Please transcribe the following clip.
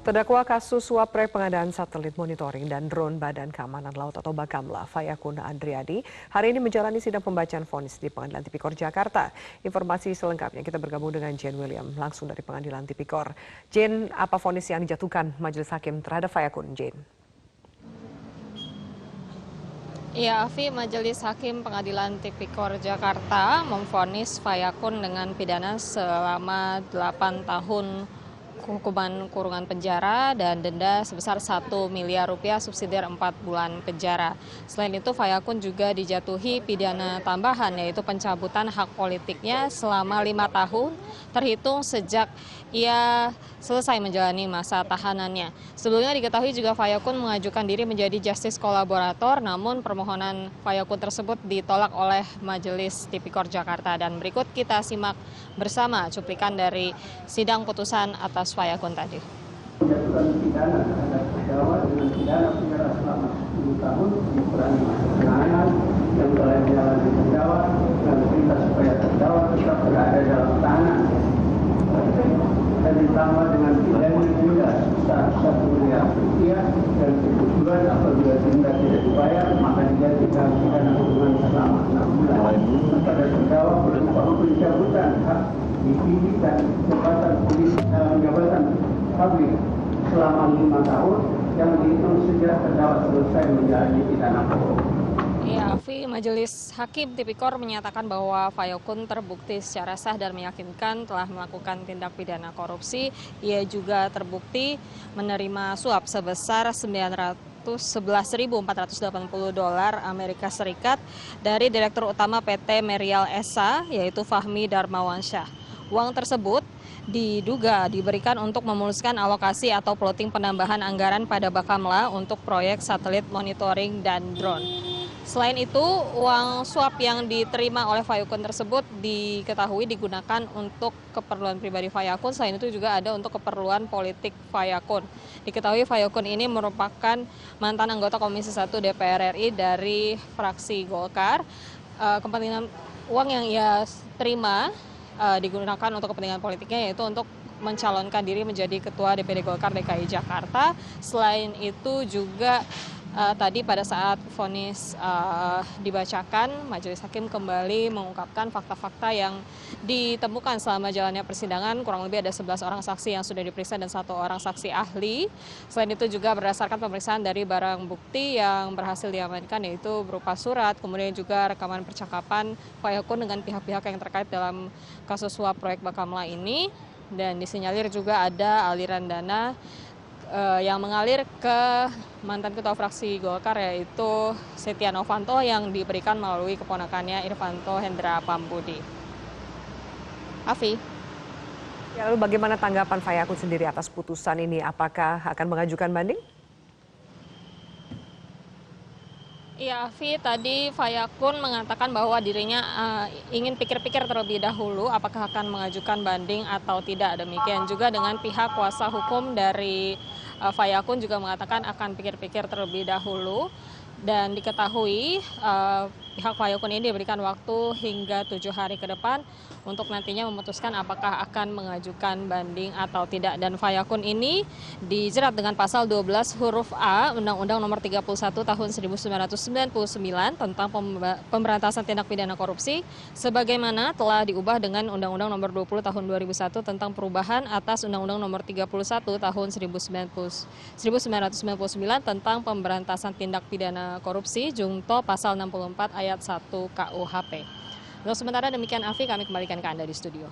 Terdakwa kasus suap proyek pengadaan satelit monitoring dan drone Badan Keamanan Laut atau Bakamla, Fayakun Andriadi, hari ini menjalani sidang pembacaan vonis di Pengadilan Tipikor Jakarta. Informasi selengkapnya kita bergabung dengan Jane William langsung dari Pengadilan Tipikor. Jane, apa vonis yang dijatuhkan Majelis Hakim terhadap Fayakun, Jane? Ya, Afi, Majelis Hakim Pengadilan Tipikor Jakarta memvonis Fayakun dengan pidana selama 8 tahun hukuman kurungan penjara dan denda sebesar 1 miliar rupiah subsidiar 4 bulan penjara. Selain itu, Fayakun juga dijatuhi pidana tambahan yaitu pencabutan hak politiknya selama 5 tahun terhitung sejak ia selesai menjalani masa tahanannya. Sebelumnya diketahui juga Fayakun mengajukan diri menjadi justice kolaborator, namun permohonan Fayakun tersebut ditolak oleh Majelis Tipikor Jakarta. Dan berikut kita simak bersama cuplikan dari sidang putusan atas Fayakun tadi. Menjatuhkan pidana terhadap terdakwa dengan pidana penjara selama 10 tahun dikurangi masa penahanan yang telah dijalani terdakwa dan perintah supaya terdakwa tetap berada dalam tahanan dan ditambah dengan pidana denda sebesar 1 miliar rupiah dan kebetulan apabila denda tidak dibayar maka dijatuhkan pidana kurungan selama 6 bulan kepada terdakwa berupa pencabutan hak dipilih dan jabatan publik selama 5 tahun yang dihitung sejak terdakwa selesai menjalani pidana pokok. Ya, Afi, Majelis Hakim Tipikor menyatakan bahwa Fayakun terbukti secara sah dan meyakinkan telah melakukan tindak pidana korupsi. Ia juga terbukti menerima suap sebesar 911.480 dolar Amerika Serikat dari Direktur Utama PT Merial Esa, yaitu Fahmi Darmawansyah. Uang tersebut diduga diberikan untuk memuluskan alokasi atau plotting penambahan anggaran pada Bakamla untuk proyek satelit monitoring dan drone. Selain itu, uang suap yang diterima oleh Fayakun tersebut diketahui digunakan untuk keperluan pribadi Fayakun. Selain itu juga ada untuk keperluan politik Fayakun. Diketahui Fayakun ini merupakan mantan anggota Komisi 1 DPR RI dari fraksi Golkar. Kepentingan uang yang ia terima digunakan untuk kepentingan politiknya, yaitu untuk mencalonkan diri menjadi Ketua DPD Golkar DKI Jakarta. Selain itu juga tadi pada saat vonis dibacakan, Majelis Hakim kembali mengungkapkan fakta-fakta yang ditemukan selama jalannya persidangan. Kurang lebih ada 11 orang saksi yang sudah diperiksa dan 1 orang saksi ahli. Selain itu juga berdasarkan pemeriksaan dari barang bukti yang berhasil diamankan, yaitu berupa surat, kemudian juga rekaman percakapan Fayakun dengan pihak-pihak yang terkait dalam kasus suap proyek Bakamla ini. Dan disinyalir juga ada aliran dana yang mengalir ke mantan ketua fraksi Golkar, yaitu Setia Novanto, yang diberikan melalui keponakannya Irvanto Hendra Pambudi. Afi. Ya, lalu bagaimana tanggapan Fayakun sendiri atas putusan ini? Apakah akan mengajukan banding? Iya, Afi, tadi Fayakun mengatakan bahwa dirinya ingin pikir-pikir terlebih dahulu apakah akan mengajukan banding atau tidak. Demikian juga dengan pihak kuasa hukum dari Fayakun juga mengatakan akan pikir-pikir terlebih dahulu. Dan diketahui pihak Fayakun ini diberikan waktu hingga 7 hari ke depan untuk nantinya memutuskan apakah akan mengajukan banding atau tidak. Dan Fayakun ini dijerat dengan pasal 12 huruf A Undang-Undang Nomor 31 Tahun 1999 tentang pemberantasan tindak pidana korupsi, sebagaimana telah diubah dengan Undang-Undang Nomor 20 Tahun 2001 tentang perubahan atas Undang-Undang Nomor 31 Tahun 1999 tentang pemberantasan tindak pidana korupsi, Jungto pasal 64 ayat 1 KUHP. Untuk sementara demikian, Afi, kami kembalikan ke Anda di studio.